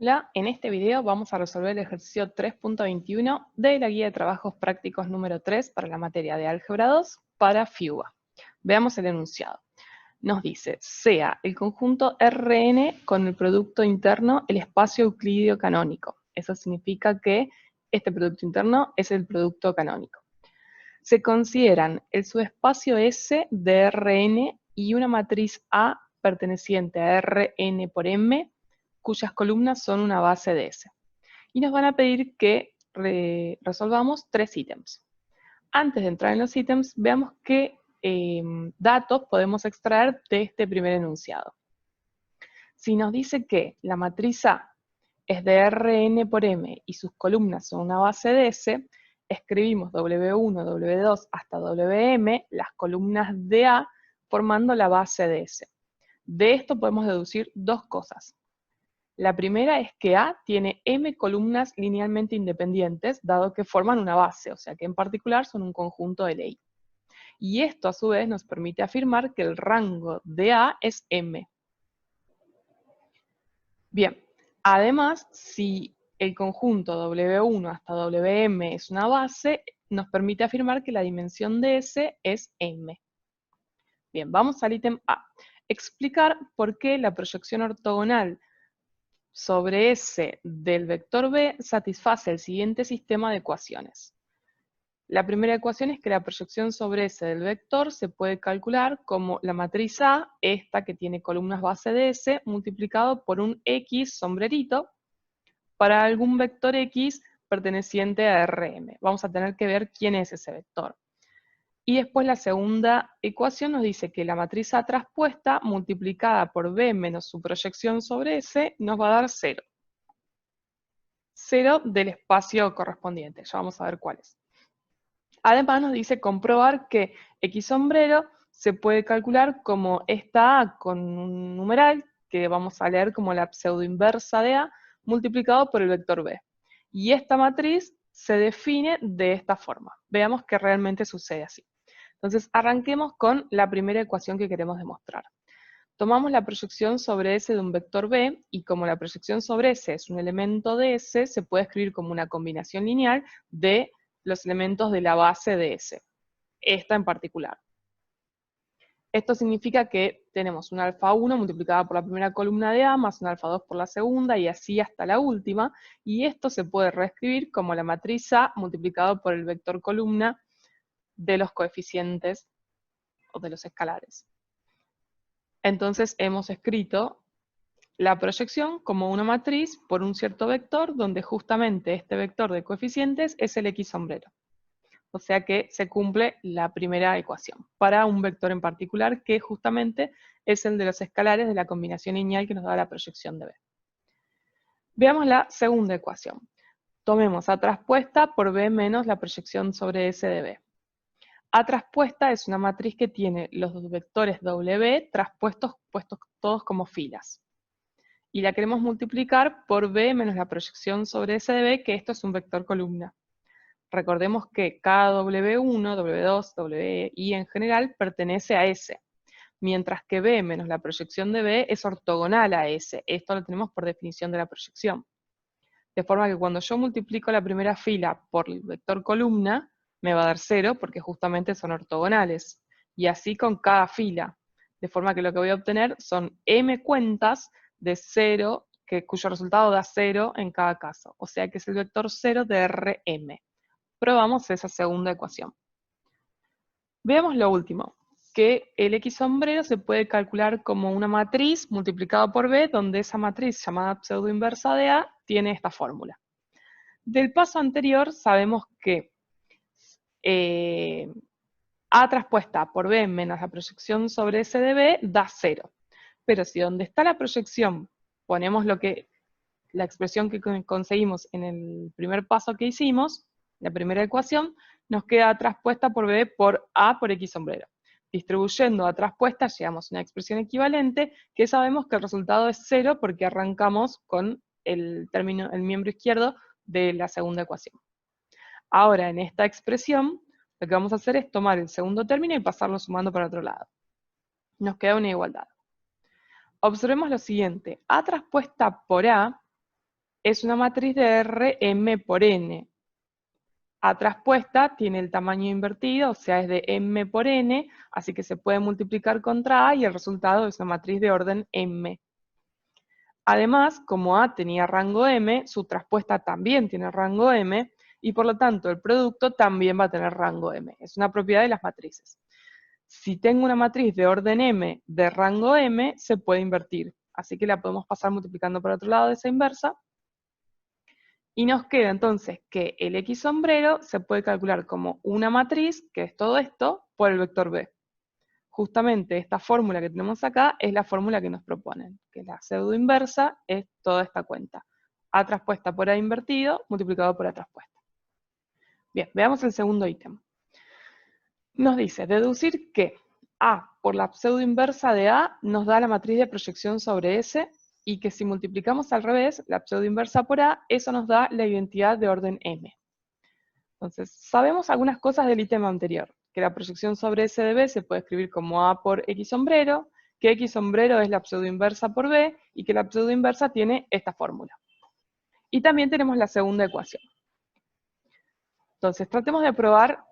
Hola, en este video vamos a resolver el ejercicio 3.21 de la guía de trabajos prácticos número 3 para la materia de álgebra 2 para FIUBA. Veamos el enunciado. Nos dice, sea el conjunto Rn con el producto interno el espacio euclídeo canónico. Eso significa que este producto interno es el producto canónico. Se consideran el subespacio S de Rn y una matriz A perteneciente a Rn por M, cuyas columnas son una base de S. Y nos van a pedir que resolvamos tres ítems. Antes de entrar en los ítems, veamos qué datos podemos extraer de este primer enunciado. Si nos dice que la matriz A es de Rn por M y sus columnas son una base de S, escribimos W1, W2 hasta Wm, las columnas de A, formando la base de S. De esto podemos deducir dos cosas. La primera es que A tiene M columnas linealmente independientes, dado que forman una base, o sea que en particular son un conjunto de ley. Y esto a su vez nos permite afirmar que el rango de A es M. Bien, además, si el conjunto W1 hasta Wm es una base, nos permite afirmar que la dimensión de S es M. Bien, vamos al ítem A. Explicar por qué la proyección ortogonal sobre S del vector B satisface el siguiente sistema de ecuaciones. La primera ecuación es que la proyección sobre S del vector se puede calcular como la matriz A, esta que tiene columnas base de S, multiplicado por un X sombrerito para algún vector X perteneciente a Rm. Vamos a tener que ver quién es ese vector. Y después la segunda ecuación nos dice que la matriz A traspuesta multiplicada por B menos su proyección sobre S nos va a dar 0. 0 del espacio correspondiente, ya vamos a ver cuál es. Además nos dice comprobar que X sombrero se puede calcular como esta A con un numeral, que vamos a leer como la pseudoinversa de A, multiplicado por el vector B. Y esta matriz se define de esta forma. Veamos que realmente sucede así. Entonces, arranquemos con la primera ecuación que queremos demostrar. Tomamos la proyección sobre S de un vector B, y como la proyección sobre S es un elemento de S, se puede escribir como una combinación lineal de los elementos de la base de S, esta en particular. Esto significa que tenemos un alfa 1 multiplicada por la primera columna de A, más un alfa 2 por la segunda, y así hasta la última, y esto se puede reescribir como la matriz A multiplicado por el vector columna de los coeficientes o de los escalares. Entonces hemos escrito la proyección como una matriz por un cierto vector, donde justamente este vector de coeficientes es el X sombrero. O sea que se cumple la primera ecuación, para un vector en particular, que justamente es el de los escalares de la combinación lineal que nos da la proyección de B. Veamos la segunda ecuación. Tomemos A traspuesta por B menos la proyección sobre S de B. A traspuesta es una matriz que tiene los dos vectores W traspuestos puestos todos como filas. Y la queremos multiplicar por B menos la proyección sobre S de B, que esto es un vector columna. Recordemos que cada W1, W2, WI en general pertenece a S, mientras que B menos la proyección de B es ortogonal a S. Esto lo tenemos por definición de la proyección. De forma que cuando yo multiplico la primera fila por el vector columna, me va a dar 0 porque justamente son ortogonales. Y así con cada fila. De forma que lo que voy a obtener son m cuentas de 0, cuyo resultado da 0 en cada caso. O sea que es el vector 0 de Rm. Probamos esa segunda ecuación. Veamos lo último, que el X sombrero se puede calcular como una matriz multiplicada por B, donde esa matriz llamada pseudoinversa de A tiene esta fórmula. Del paso anterior sabemos que A traspuesta por B menos la proyección sobre S de B da 0. Pero si donde está la proyección ponemos la expresión que conseguimos en el primer paso que hicimos, la primera ecuación, nos queda A traspuesta por B por A por X sombrero. Distribuyendo A traspuesta llegamos a una expresión equivalente que sabemos que el resultado es 0 porque arrancamos con el miembro izquierdo de la segunda ecuación. Ahora, en esta expresión, lo que vamos a hacer es tomar el segundo término y pasarlo sumando para otro lado. Nos queda una igualdad. Observemos lo siguiente. A traspuesta por A es una matriz de Rm por n. A traspuesta tiene el tamaño invertido, o sea, es de m por n, así que se puede multiplicar contra A y el resultado es una matriz de orden m. Además, como A tenía rango m, su traspuesta también tiene rango m, y por lo tanto el producto también va a tener rango m. Es una propiedad de las matrices. Si tengo una matriz de orden m de rango m, se puede invertir. Así que la podemos pasar multiplicando por otro lado de esa inversa. Y nos queda entonces que el X sombrero se puede calcular como una matriz, que es todo esto, por el vector B. Justamente esta fórmula que tenemos acá es la fórmula que nos proponen, que la pseudo inversa es toda esta cuenta. A traspuesta por A invertido multiplicado por A traspuesta. Bien, veamos el segundo ítem. Nos dice deducir que A por la pseudo inversa de A nos da la matriz de proyección sobre S, y que si multiplicamos al revés, la pseudo inversa por A, eso nos da la identidad de orden M. Entonces, sabemos algunas cosas del ítem anterior, que la proyección sobre S de B se puede escribir como A por X sombrero, que X sombrero es la pseudo inversa por B, y que la pseudo inversa tiene esta fórmula. Y también tenemos la segunda ecuación. Entonces, tratemos de probar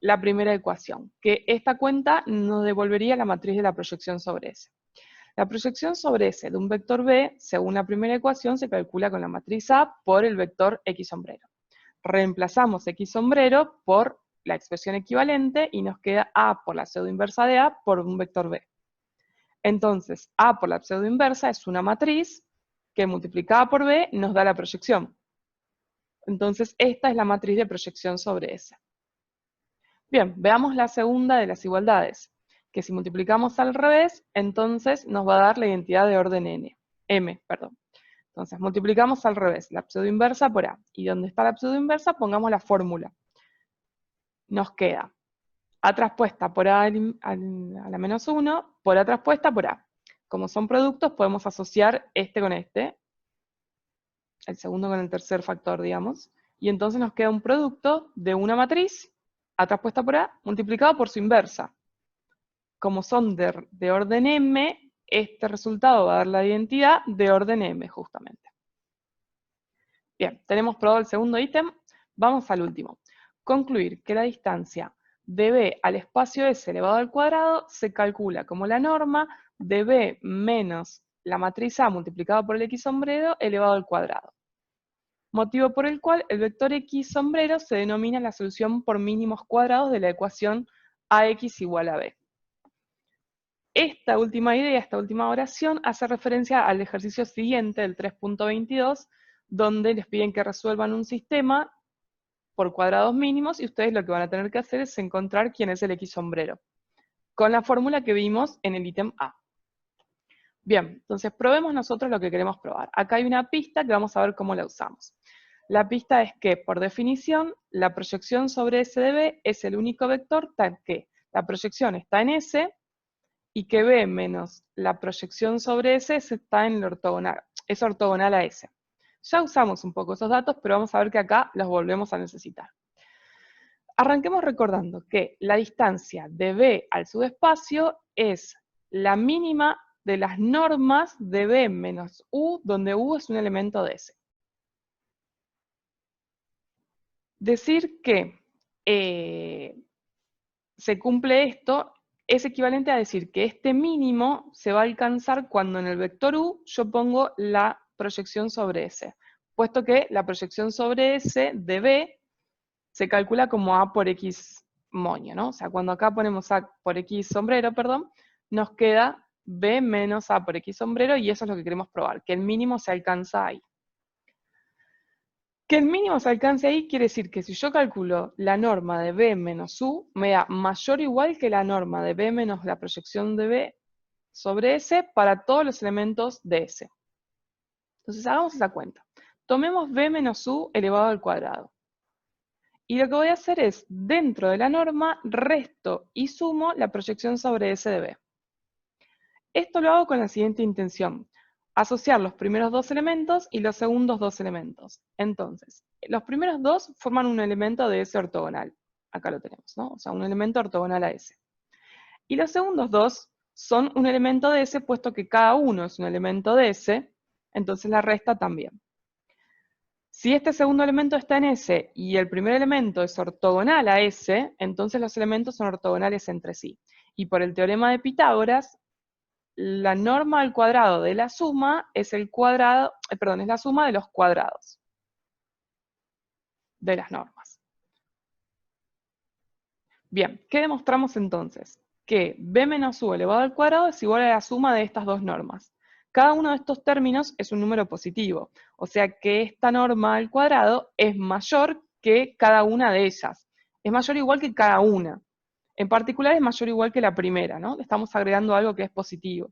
la primera ecuación, que esta cuenta nos devolvería la matriz de la proyección sobre S. La proyección sobre S de un vector B, según la primera ecuación, se calcula con la matriz A por el vector X sombrero. Reemplazamos X sombrero por la expresión equivalente y nos queda A por la pseudo inversa de A por un vector B. Entonces, A por la pseudo inversa es una matriz que multiplicada por B nos da la proyección. Entonces, esta es la matriz de proyección sobre S. Bien, veamos la segunda de las igualdades, que si multiplicamos al revés, entonces nos va a dar la identidad de orden m. Entonces, multiplicamos al revés, la pseudo inversa por A. Y donde está la pseudo inversa, pongamos la fórmula. Nos queda A traspuesta por A a la menos 1, por A traspuesta por A. Como son productos, podemos asociar este con este, el segundo con el tercer factor, digamos. Y entonces nos queda un producto de una matriz, A traspuesta por A, multiplicado por su inversa. Como son de orden m, este resultado va a dar la identidad de orden m, justamente. Bien, tenemos probado el segundo ítem, vamos al último. Concluir que la distancia de B al espacio S elevado al cuadrado se calcula como la norma de B menos la matriz A multiplicado por el X sombrero elevado al cuadrado. Motivo por el cual el vector X sombrero se denomina la solución por mínimos cuadrados de la ecuación AX igual a B. Esta última idea, esta última oración, hace referencia al ejercicio siguiente, el 3.22, donde les piden que resuelvan un sistema por cuadrados mínimos, y ustedes lo que van a tener que hacer es encontrar quién es el X sombrero, con la fórmula que vimos en el ítem A. Bien, entonces probemos nosotros lo que queremos probar. Acá hay una pista que vamos a ver cómo la usamos. La pista es que, por definición, la proyección sobre S de B es el único vector tal que la proyección está en S, y que B menos la proyección sobre S está en el ortogonal, es ortogonal a S. Ya usamos un poco esos datos, pero vamos a ver que acá los volvemos a necesitar. Arranquemos recordando que la distancia de B al subespacio es la mínima de las normas de B menos U, donde U es un elemento de S. Decir que se cumple esto es equivalente a decir que este mínimo se va a alcanzar cuando en el vector U yo pongo la proyección sobre S, puesto que la proyección sobre S de B se calcula como A por X moño, ¿no? O sea, cuando acá ponemos A por X sombrero, perdón, nos queda B menos A por X sombrero, y eso es lo que queremos probar, que el mínimo se alcanza ahí. Que el mínimo se alcance ahí quiere decir que si yo calculo la norma de B menos U, me da mayor o igual que la norma de B menos la proyección de B sobre S para todos los elementos de S. Entonces hagamos esa cuenta. Tomemos B menos U elevado al cuadrado. Y lo que voy a hacer es, dentro de la norma, resto y sumo la proyección sobre S de B. Esto lo hago con la siguiente intención: asociar los primeros dos elementos y los segundos dos elementos. Entonces, los primeros dos forman un elemento de S ortogonal. Acá lo tenemos, ¿no? O sea, un elemento ortogonal a S. Y los segundos dos son un elemento de S, puesto que cada uno es un elemento de S, entonces la resta también. Si este segundo elemento está en S y el primer elemento es ortogonal a S, entonces los elementos son ortogonales entre sí. Y por el teorema de Pitágoras, la norma al cuadrado de la suma es el cuadrado, es la suma de los cuadrados de las normas. Bien, ¿qué demostramos entonces? Que b menos u elevado al cuadrado es igual a la suma de estas dos normas. Cada uno de estos términos es un número positivo, o sea que esta norma al cuadrado es mayor que cada una de ellas. Es mayor o igual que cada una. En particular es mayor o igual que la primera, ¿no? Le estamos agregando algo que es positivo.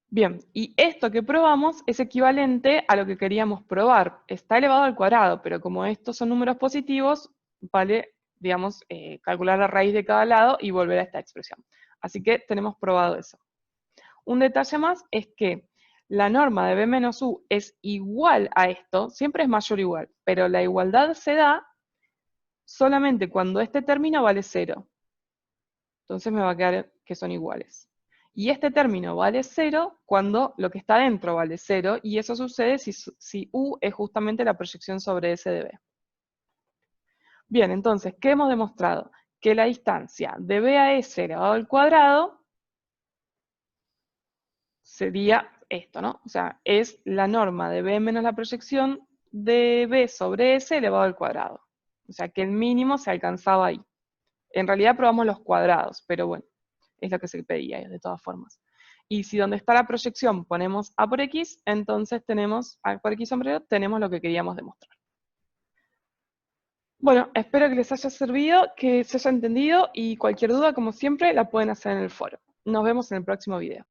Bien, y esto que probamos es equivalente a lo que queríamos probar. Está elevado al cuadrado, pero como estos son números positivos, vale, digamos, calcular la raíz de cada lado y volver a esta expresión. Así que tenemos probado eso. Un detalle más es que la norma de b menos u es igual a esto, siempre es mayor o igual, pero la igualdad se da solamente cuando este término vale 0. Entonces me va a quedar que son iguales. Y este término vale 0 cuando lo que está dentro vale 0, y eso sucede si u es justamente la proyección sobre S de B. Bien, entonces, ¿qué hemos demostrado? Que la distancia de B a S elevado al cuadrado sería esto, ¿no? O sea, es la norma de B menos la proyección de B sobre S elevado al cuadrado. O sea, que el mínimo se alcanzaba ahí. En realidad probamos los cuadrados, pero bueno, es lo que se pedía de todas formas. Y si donde está la proyección ponemos A por X, entonces tenemos A por X sombrero, tenemos lo que queríamos demostrar. Bueno, espero que les haya servido, que se haya entendido, y cualquier duda, como siempre, la pueden hacer en el foro. Nos vemos en el próximo video.